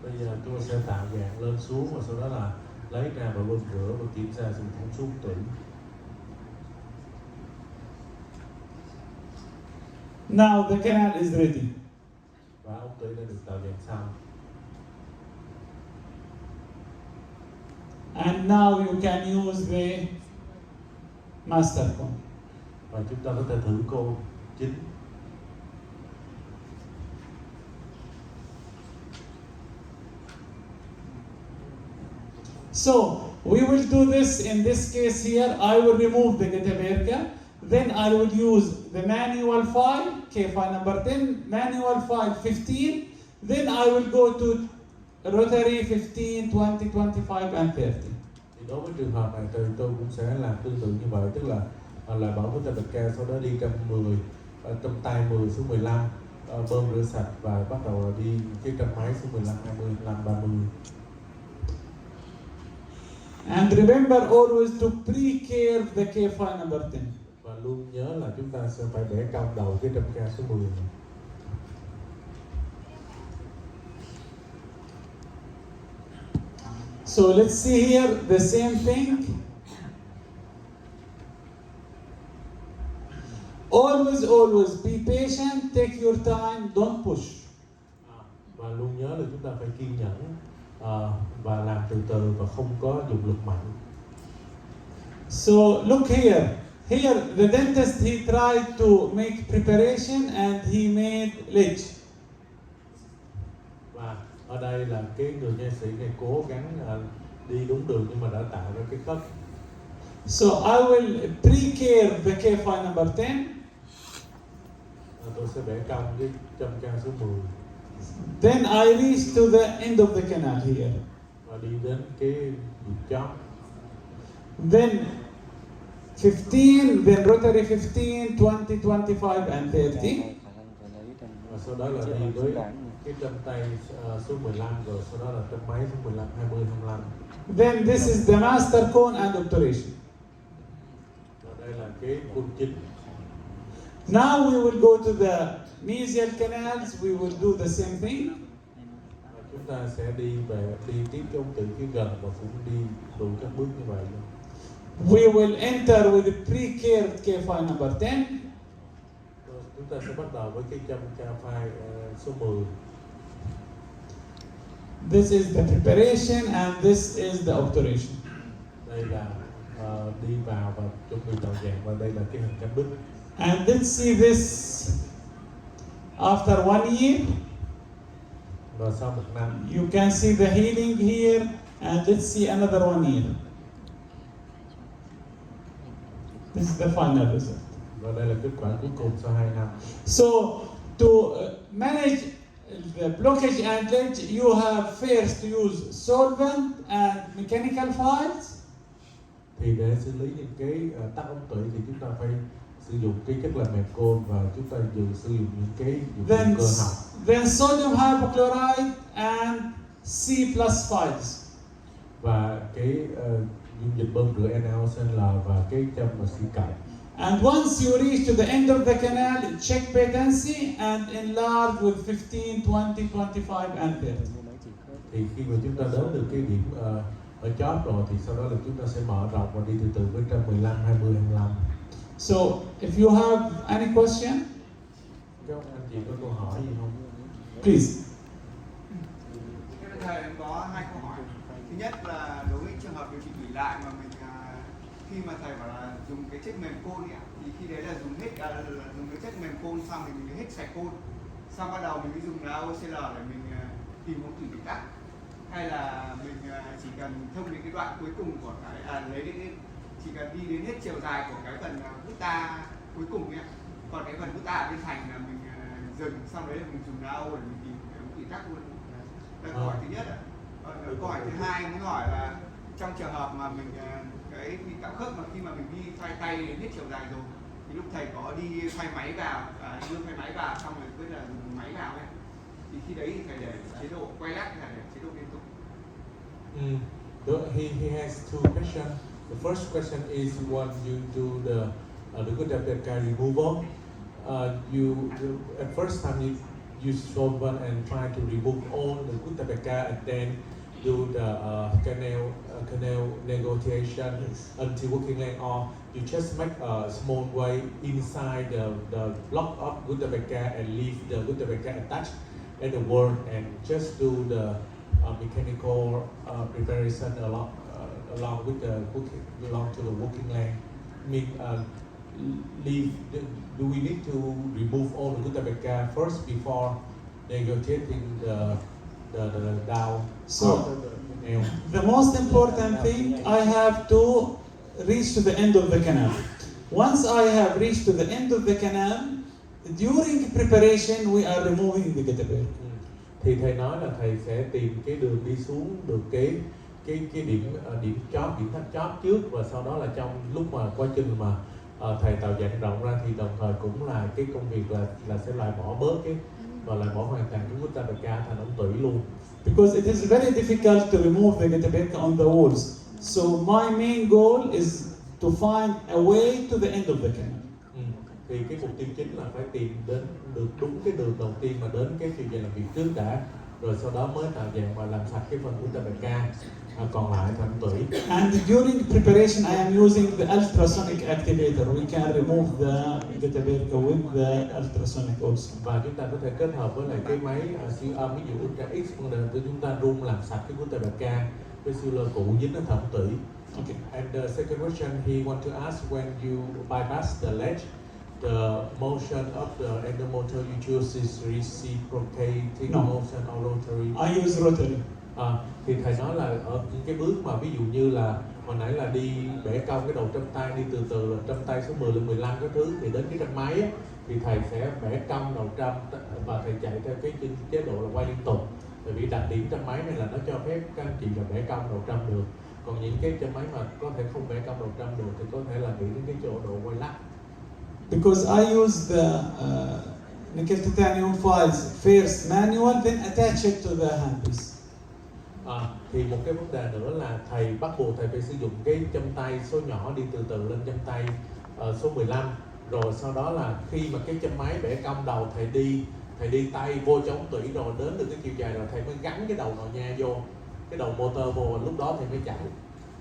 Bây giờ tôi sẽ tạo dạng lên xuống và sau đó là lấy ra và bơm rửa và kiểm tra sự thông suốt tủy.
Now the canal is ready.
Và ống tủy đã được tạo dạng xong.
And now you can use the master cone.
Và chúng ta có thể thử cô chính.
So we will do this in this case here. I will remove the getaberka. Then I will use the manual file, K file number 10, manual file 15. Then I will go to rotary 15, 20, 25 and 30.
Thì đối với trường hợp này thì tôi cũng sẽ làm tương tự như vậy, tức là bỏ cái tay bạch ca, sau đó đi 110, trong tay 10 số 15, bơm rửa sạch và bắt đầu là đi cái trăm máy số 15, 20, 25, 30.
And remember always to pre-curve the K file number 10.
Và luôn nhớ là chúng ta sẽ phải bẻ cong đầu cái trăm ca số 10 này.
So let's see here the same thing. Always be patient, take your time, don't push.
Và luôn nhớ là chúng ta phải kiên nhẫn và làm từ từ và không có dùng lực mạnh.
So look here. Here the dentist he tried to make preparation and he made ledge.
Và ở đây là cái người nha sĩ này cố gắng đi đúng đường nhưng mà đã tạo ra cái khớp.
So I will pre-curve the K file number 10.
Tôi sẽ bẻ cong cái trăm ca số 10.
Then I reach to the end of the canal here.
Và đi đến cái nhịp chót.
Then 15, then rotary 15, 20, 25 and 30.
Và sau đó là đi với cái trăm tay số 15, rồi sau đó là trăm máy số 15, 20, 25.
Then this is the master cone and obturation.
Và đây là cái khuôn chính.
Now we will go to the mesial canals. We will do the same thing.
Và chúng ta sẽ đi tiếp cái ống tủy phía gần và cũng đi đủ các bước như vậy luôn.
We will enter with the pre-curved K file number 10.
Chúng Chúng ta sẽ bắt đầu với cái châm ca phai số 10.
This is the preparation and this is the obturation.
Đây là đi vào và chuẩn bị tạo dạng, và đây là cái hình cánh bích.
And let's see this after 1 year.
Và sau 1 năm,
You can see the healing here, and let's see another 1 year. This is the final result.
và đây là kết quả cuối cùng sau 2 năm.
So to manage the blockage and ledge, you have first to use solvent and mechanical files.
Thì để xử lý những cái tắc ống tủy thì chúng ta phải sử dụng cái chất làm mềm côn, và chúng ta sử dụng những cái dụng cụ cơ học.
Then sodium hypochlorite and C+ files.
Và cái dung dịch bơm rửa NaOCl và cái châm và xi cộng.
And once you reach to the end of the canal, check patency and enlarge with 15, 20, 25 and 30.
Thì khi mà chúng ta đến được cái điểm ở chóp rồi thì sau đó là chúng ta sẽ mở rộng và đi từ từ với 115, 20, 25.
So if you have any question,
Các anh chị có câu hỏi gì không?
please.
Thầy có 2 câu hỏi. Thứ nhất là đối với trường hợp điều trị tủy lại mà mình khi mà thầy bảo là dùng cái chất mềm côn ấy, thì khi đấy là dùng hết dùng cái chất mềm côn xong thì mình hết sạch côn, xong bắt đầu mình mới dùng NaOCl để mình tìm ống tủy bị tắc, hay là mình chỉ cần thông đến cái đoạn cuối cùng của cái lấy đến chỉ cần đi đến hết chiều dài của cái phần guta cuối cùng ấy, còn cái phần guta ở bên thành là mình dừng, xong đấy là mình dùng NaO để mình tìm cái ống tủy tắc luôn. Đây là câu hỏi thứ nhất ạ. Câu hỏi thứ hai muốn hỏi là trong trường hợp mà mình cái bị cạo khớp mà khi mà mình đi xoay tay đến hết chiều dài rồi, thì lúc thầy có đi xoay máy vào, đưa xoay máy vào xong rồi cứ là dùng máy vào ấy, thì khi đấy thì thầy để chế độ quay lắc hay là để chế độ liên tục?
He has 2 questions. The first question is when you do the gutta perca removal, at first time you use solvent and try to remove all the gutta perca, and then do the canal negotiation until working length, or you just make a small way inside the block of gutta perca and leave the gutta perca attached at the wall and just do the mechanical preparation along with the along to the working length. Do we need to remove all the gutta perca first before negotiating the down?
So the most important thing, I have to reach to the end of the canal. Once I have reached to the end of the canal, during preparation we are removing the gutta perca.
Thì thầy nói là thầy sẽ tìm cái đường đi xuống được cái điểm chóp, điểm thắt chóp trước, và sau đó là trong lúc mà quá trình mà thầy tạo dạng rộng ra thì đồng thời cũng là cái công việc là sẽ loại bỏ bớt cái và loại bỏ hoàn toàn cái gutta perca thành ống tủy luôn.
Because it is very difficult to remove the gutta perca on the walls. So my main goal is to find a way to the end of the canal.
Thì cái mục tiêu chính là phải tìm đến được đúng cái đường đầu tiên mà đến cái chiều dài làm việc trước đã, rồi sau đó mới tạo dạng và làm sạch cái phần gutta perca còn lại thành tủy.
And during preparation I am using the ultrasonic activator. We can remove the gutta perca with the ultrasonic also.
Và chúng ta có thể kết hợp với lại cái máy siêu âm, ví dụ Ultra X để chúng ta rung làm sạch cái gutta perca với siêu lơ cụ dính ở thành tủy.
Okay.
And the second question he want to ask, when you bypass the ledge, the motion of the endomotor you choose is reciprocating motion or rotary?
I use rotary.
Thì thầy nói là ở những cái bước mà ví dụ như là hồi nãy là đi bẻ cong cái đầu trăm tay, đi từ từ là trăm tay số 10 lên 15 cái thứ, thì đến cái trăm máy á, thì thầy sẽ bẻ cong đầu trăm và thầy chạy theo cái chế độ là quay liên tục. Tại vì đặc điểm trăm máy này là nó cho phép các anh chị là bẻ cong đầu trăm được. Còn những cái trăm máy mà có thể không bẻ cong đầu trăm được thì có thể là nghĩ đến cái chế độ quay lắc.
Because I use the nickel titanium files first manual, then attach it to the handpiece.
Thì một cái vấn đề nữa là thầy bắt buộc thầy phải sử dụng cái châm tay số nhỏ đi từ từ lên châm tay số 15, rồi sau đó là khi mà cái châm máy bẻ cong đầu thầy đi tay vô trong tủy rồi đến được cái chiều dài rồi thầy mới gắn cái đầu nồi nha vô, cái đầu motor vô, lúc đó thầy mới chạy.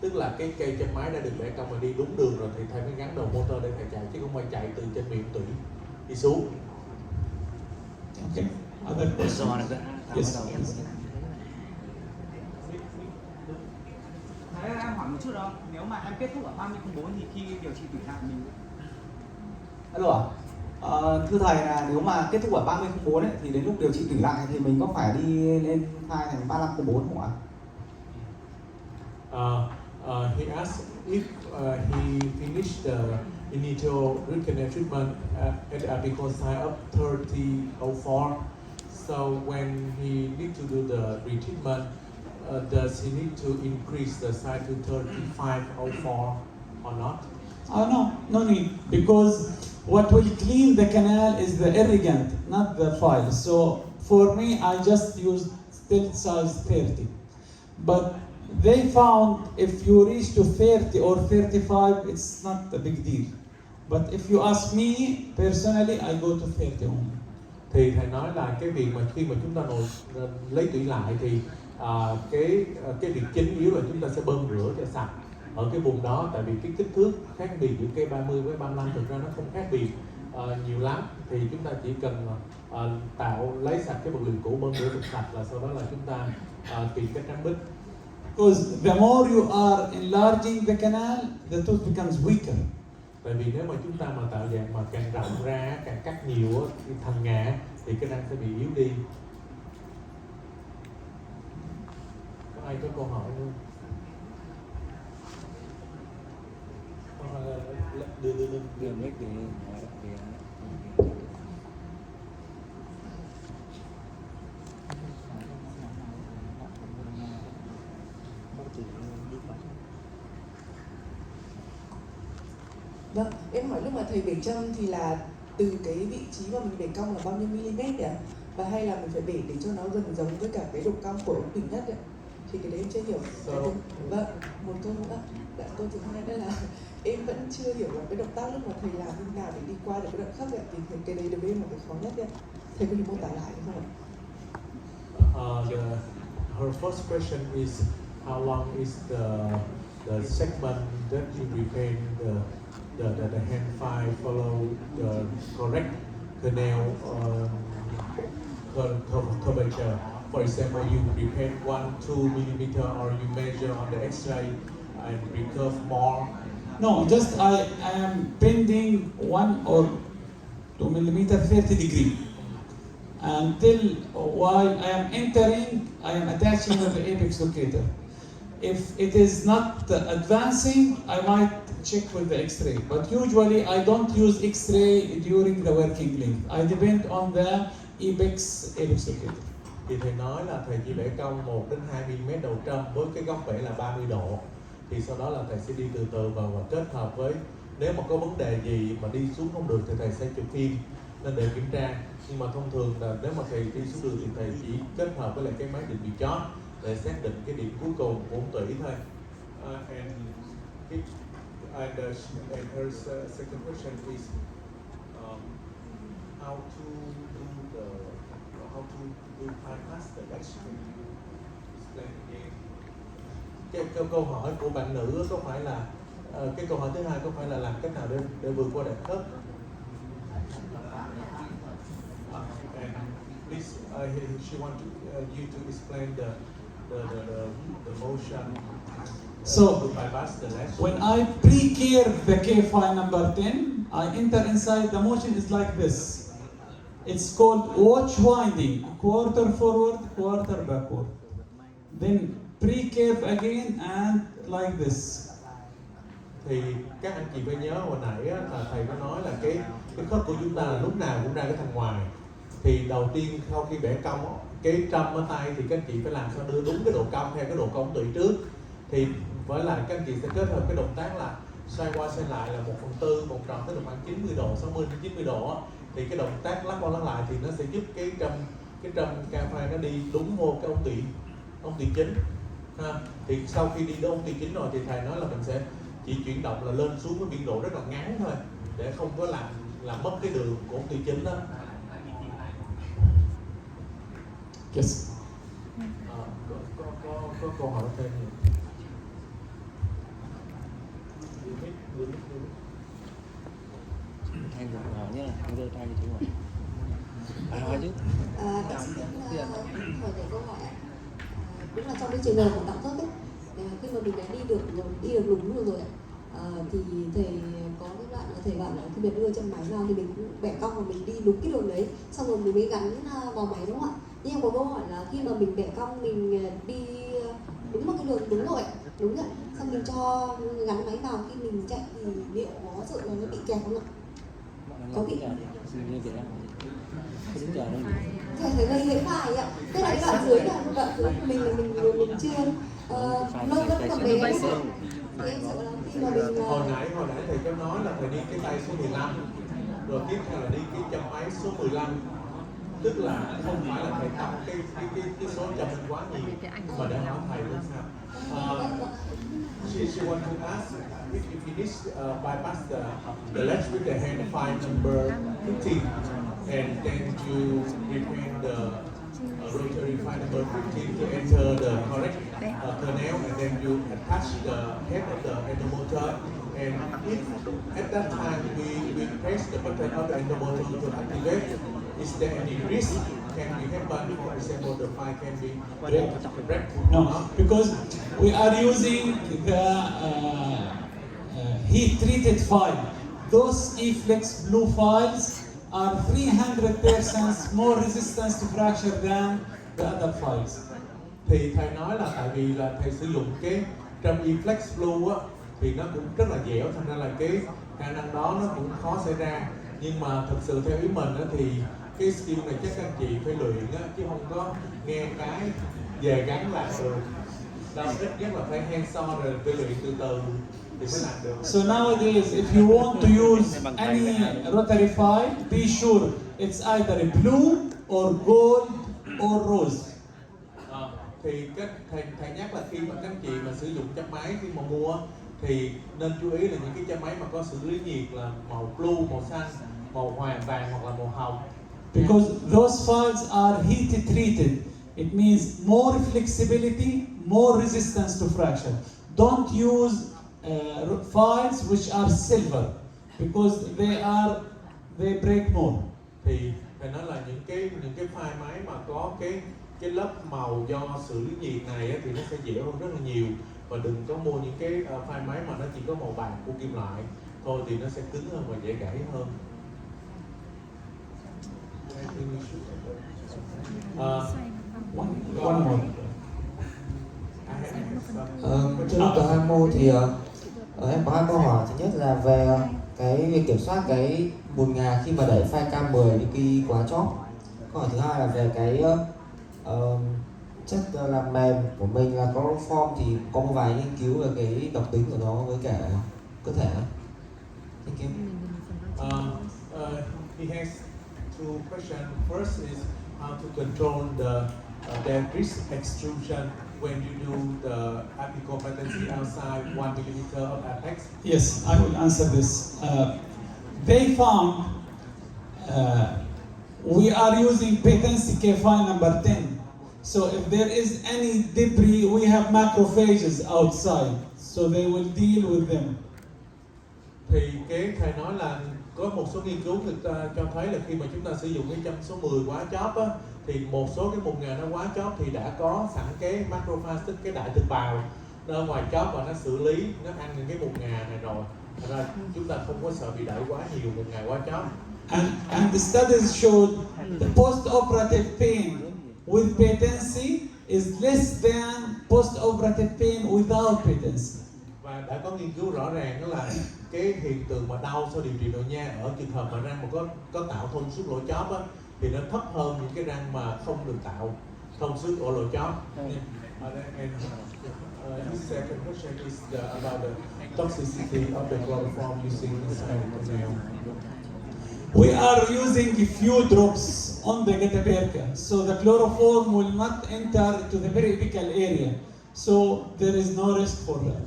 Tức là cái cây châm máy đã được bẻ cong và đi đúng đường rồi thì thầy mới gắn đầu motor để thầy chạy, chứ không phải chạy từ trên miệng tủy đi xuống.
Okay. Other questions? Yes.
Thế em hỏi một chút đó, nếu mà em kết thúc ở 30/4 thì khi điều trị tủy lại mình...
Alo ạ. Thưa thầy là nếu mà kết thúc ở 30/4 ấy, thì đến lúc điều trị tủy lại thì mình có phải đi lên thai thành 35/4 không ạ?
He asked if he finished the initial root canal treatment at the apical site of 30/04. So when he need to do the retreatment, does he need to increase the size to 35/04 or not?
No need, because what will clean the canal is the irrigant, not the file. So for me, I just use still size 30. But they found if you reach to 30 or 35, it's not a big deal. But if you ask me personally, I go to 30 only.
Thì thầy nói là cái việc mà khi mà chúng ta lấy tủy lại thì cái việc chính yếu là chúng ta sẽ bơm rửa cho sạch ở cái vùng đó, tại vì cái kích thước khác biệt giữa cây 30 với 35 thực ra nó không khác biệt nhiều lắm, thì chúng ta chỉ cần lấy sạch cái vật liệu cũ, bơm rửa thật sạch là sau đó là chúng ta tìm cách trắng bít.
Because the more you are enlarging the canal, the tooth becomes weaker.
Tại vì nếu mà chúng ta mà tạo dạng mà càng rộng ra, càng cắt nhiều thành ngà thì cái răng sẽ bị yếu đi. Có ai có câu hỏi không? Đưa mic đi.
Vâng, em hỏi lúc mà thầy bể châm thì là từ cái vị trí mà mình bể cong là bao nhiêu mm đấy ạ? Và hay là mình phải bể để cho nó gần giống với cả cái độ cong của ống tủy nhất ấy? Thì cái đấy em chưa hiểu. Vâng, một câu nữa. Câu thứ hai đó là em vẫn chưa hiểu là cái động tác lúc mà thầy làm như nào để đi qua được cái đoạn khớp ạ? Thì cái đấy đối với em là cái khó nhất đấy. Thầy có thể mô tả lại không ạ?
Her first question is how long is the segment that you repair the hand file follow the correct canal curvature. For example, you repair 1-2 millimeter, or you measure on the X-ray and recurve more.
No, just I am bending 1 or 2 millimeter 30 degree. Until while I am entering, I am attaching with the apex locator. If it is not advancing, I might check with the X-ray. But usually I don't use X-ray during the working length. I depend on the apex locator.
Thì thầy nói là thầy chỉ bẻ cong 1 đến 2 mm đầu trâm với cái góc bẻ là 30 độ. Thì sau đó là thầy sẽ đi từ từ vào và kết hợp với, nếu mà có vấn đề gì mà đi xuống không được thì thầy sẽ chụp phim nên để kiểm tra. Nhưng mà thông thường là nếu mà thầy đi xuống đường thì thầy chỉ kết hợp với lại cái máy định vị chót để xác định cái điểm cuối cùng của ống tủy thôi. And her second question is how to do pass the next. Cái câu hỏi của bạn nữ có phải là cái câu hỏi thứ hai có phải là làm cách nào để vượt qua đoạn khớp? And please, she want you to explain the motion.
So
to bypass the latch.
when I pre-curve the K-file number 10, I enter inside. The motion is like this. It's called watch winding, quarter forward, quarter backward. Then pre-curve again and like this.
Thì các anh chị phải nhớ hồi nãy là thầy có nói là cái khớp của chúng ta là lúc nào cũng ra cái thành ngoài. Thì đầu tiên sau khi bẻ cong cái trâm ở tay thì các anh chị phải làm sao đưa đúng cái độ cong theo cái độ cong tủy trước. Thì với lại các anh chị sẽ kết hợp cái động tác là xoay qua xoay lại là 1/4 vòng tròn tới được khoảng 90 độ, 60 đến 90 độ. Thì cái động tác lắc qua lắc lại thì nó sẽ giúp cái trâm K-file nó đi đúng vô cái ống tủy chính. Ha. Thì sau khi đi đến ống tủy chính rồi thì thầy nói là mình sẽ chỉ chuyển động là lên xuống với biên độ rất là ngắn thôi để không có làm mất cái đường của ống tủy chính đó.
Yes.
Có câu hỏi thêm gì?
Anh đừng hỏi nhé, anh đưa tay cho chú rồi. Bác sĩ xin hỏi cái câu hỏi ạ. Đúng là trong cái trường hợp của tạo khớp ấy, khi mà mình đã đi được đúng rồi ạ, thì thầy có cái đoạn là thầy bảo là khi mình đưa chân máy vào thì mình cũng bẻ cong và mình đi đúng cái đường đấy, xong rồi mình mới gắn vào máy, đúng không ạ? Nhưng có câu hỏi là khi mà mình bẻ cong mình đi đúng một cái đường đúng rồi, đúng rồi, xong mình cho gắn máy vào khi mình chạy thì liệu có sự là nó bị kẹt không ạ? Có bị? Thầy gây cái bài ạ, tức là cái đoạn dưới của mình chưa lâu vẫn còn bé ấy. Thì em sợ là khi mà mình
hồi nãy thầy có nói là thầy đi cái tay số 15, rồi tiếp theo là đi cái chân máy số 15, tức là không phải là thầy tập cái số châm quá nhiều, mà để hỏi thầy luôn sao. She want to ask if you finish bypass the legs with the hand 5 number 15, and then you repeat the rotary 5 number 15 to enter the correct canal, and then you attach the head of the endomotor, and if at that time we press the button of the endomotor to activate, is there any risk can be happen? For example, the file can be break.
No, because we are using the heat-treated file. Those E-Flex blue files are 300% more resistance to fracture than the other files.
Thì thầy nói là tại vì là thầy sử dụng cái trong E-Flex Blue á, thì nó cũng rất là dẻo, thành ra là cái khả năng đó nó cũng khó xảy ra. Nhưng mà thực sự theo ý mình á, thì cái skill này chắc anh chị phải luyện á, chứ không có nghe cái về gắn lại được. Đâu ít nhất là phải hands-on rồi phải luyện từ từ thì mới làm được.
So nowadays, if you want to use any rotary file, be sure it's either blue or gold or rose.
Thì thầy nhắc là khi mà các anh chị mà sử dụng châm máy khi mà mua thì nên chú ý là những cái châm máy mà có xử lý nhiệt là màu blue, màu xanh, màu hoàng vàng hoặc là màu hồng.
Because those files are heat treated. It means more flexibility, more resistance to fracture. Don't use files which are silver because they break more.
Thì thầy nói là những cái file máy mà có cái lớp màu do xử lý nhiệt này á, thì nó sẽ dẻo hơn rất là nhiều, và đừng có mua những cái file máy mà nó chỉ có màu bạc của kim loại thôi thì nó sẽ cứng hơn và dễ gãy hơn.
One more.
Thưa Dr. Hammo thì em có hai câu hỏi. Thứ nhất là về cái việc kiểm soát cái bùn ngà khi mà đẩy file K10 đi khi quá chóp. Câu hỏi thứ hai là về cái chất làm mềm của mình là chloroform, thì có một vài nghiên cứu về cái độc tính của nó với cả cơ thể. Thank you.
He has two questions. First is how to control the debris extrusion when you do the apical patency outside 1 mm of apex.
Yes, I will answer this. They found we are using patency K file number 10. So if there is any debris, we have macrophages outside, so they will deal with them.
Thì cái thầy nói là có một số nghiên cứu người ta cho thấy là khi mà chúng ta sử dụng cái châm số 10 quá chóp á, thì một số cái bùn ngà nó quá chóp thì đã có sẵn cái macrophage, tức cái đại thực bào nó ở ngoài chóp và nó xử lý, nó ăn những cái bùn ngà này rồi. Thành ra chúng ta không có sợ bị đẩy quá nhiều bùn ngà quá chóp.
And the studies showed the post-operative pain with patency is less than post-operative pain without patency.
Và đã có nghiên cứu rõ ràng đó là cái hiện tượng mà đau sau điều trị nội nha ở trường hợp mà răng mà có tạo thông suốt lỗ chóp á, thì nó thấp hơn những cái răng mà không được tạo thông suốt ở lỗ chóp. His second question is about the toxicity of the chloroform using inside the nail.
We are using a few drops on the getaperca, so the chloroform will not enter to the periapical area, so there is no risk for that.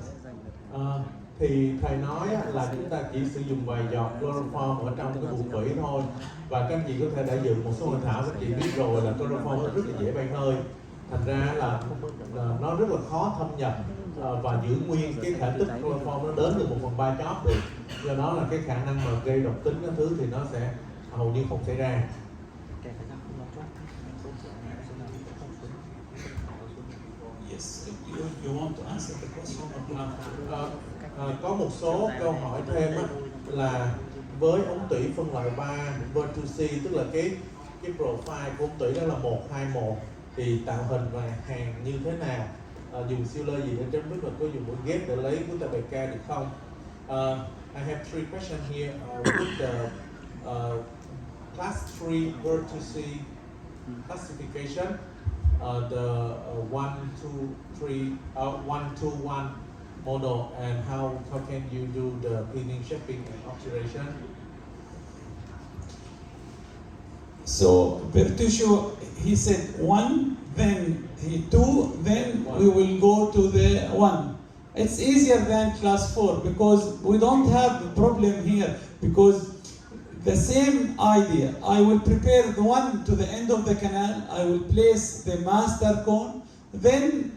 Thì thầy nói là chúng ta chỉ sử dụng vài giọt chloroform ở trong cái bụng vỉ thôi, và các anh chị có thể đã dự một số hội thảo các chị biết rồi là chloroform nó rất là dễ bay hơi, thành ra là nó rất là khó thâm nhập và giữ nguyên cái thể tích chloroform nó đến được 1/3 chóp được, do đó là cái khả năng mà gây độc tính các thứ thì nó sẽ hầu như không xảy ra.
you want to answer the question or not?
Có một số câu hỏi thêm á, là với ống tủy phân loại 3 Virtusi, tức là cái profile của ống tủy đó là 121, thì tạo hình và hàng như thế nào, dùng sealer gì để chấm dứt, và có dùng mũi ghép để lấy của bề ca được không? I have 3 questions here. With the class 3 Virtusi classification, the 121 model, and how can you do the cleaning, shaping, and obturation?
So Bertuccio, he said 1, then 2, then we will go to the 1. It's easier than class 4 because we don't have a problem here, because the same idea. I will prepare the 1 to the end of the canal, I will place the master cone, then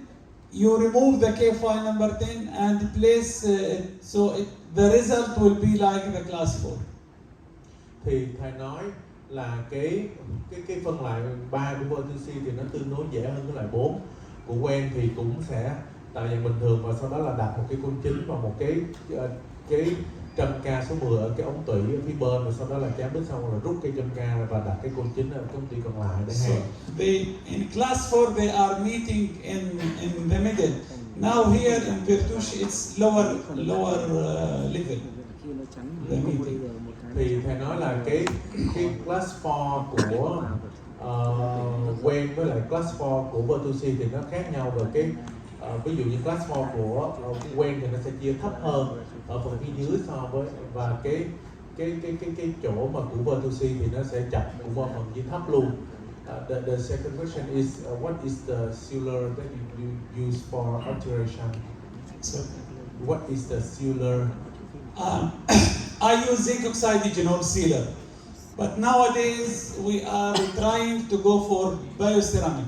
you remove the K file number 10 and place it, so the result will be like the class 4.
Thì thầy nói là cái phân loại 3 của Virtusi thì nó tương đối dễ hơn cái loại 4 của Quen, thì cũng sẽ tạo dạng bình thường, và sau đó là đặt một cái côn chính và một cái châm ca số 10 ở cái ống tủy ở phía bên, rồi sau đó là chám đứt xong rồi rút cái châm ca và đặt cái côn chính ở cái ống tủy còn lại để hàng.
In class 4 they are meeting in the middle. Now here in Bertucci it's lower level. The meeting.
Thì thầy nói là cái class 4 của Quen với lại class 4 của Virtusi thì nó khác nhau về cái ví dụ như class 4 của Quen thì nó sẽ chia thấp hơn ở phần phía dưới so với, và cái chỗ mà của Virtusi thì nó sẽ chặt cũng ở phần dưới thấp luôn. The second question is what is the sealer that you use for obturation?
So,
what is the sealer?
I use zinc oxide digenol sealer, but nowadays we are trying to go for bioceramic.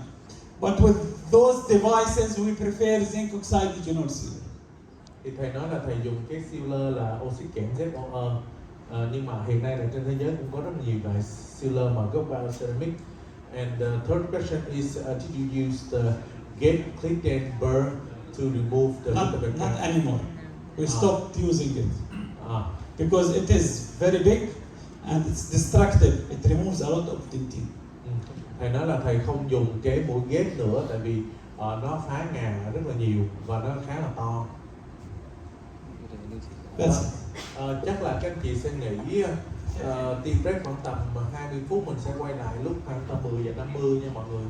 But with those devices, we prefer zinc oxide digenol sealer.
Thì thầy nói là thầy dùng cái sealer là oxit kẽm ZOE, nhưng mà hiện nay là trên thế giới cũng có rất nhiều loại sealer mà gốc bioceramic. And the third question is, did you use the gate click and burr to remove the
Not anymore. We stopped using it because it is very big and it's destructive. It removes a lot of dentin.
Thầy nói là thầy không dùng cái mũi ghép nữa, tại vì nó phá ngà rất là nhiều và nó khá là to. Chắc là các anh chị sẽ nghỉ team break khoảng tầm 20 phút, mình sẽ quay lại lúc khoảng tầm 10 giờ 50 nha mọi người.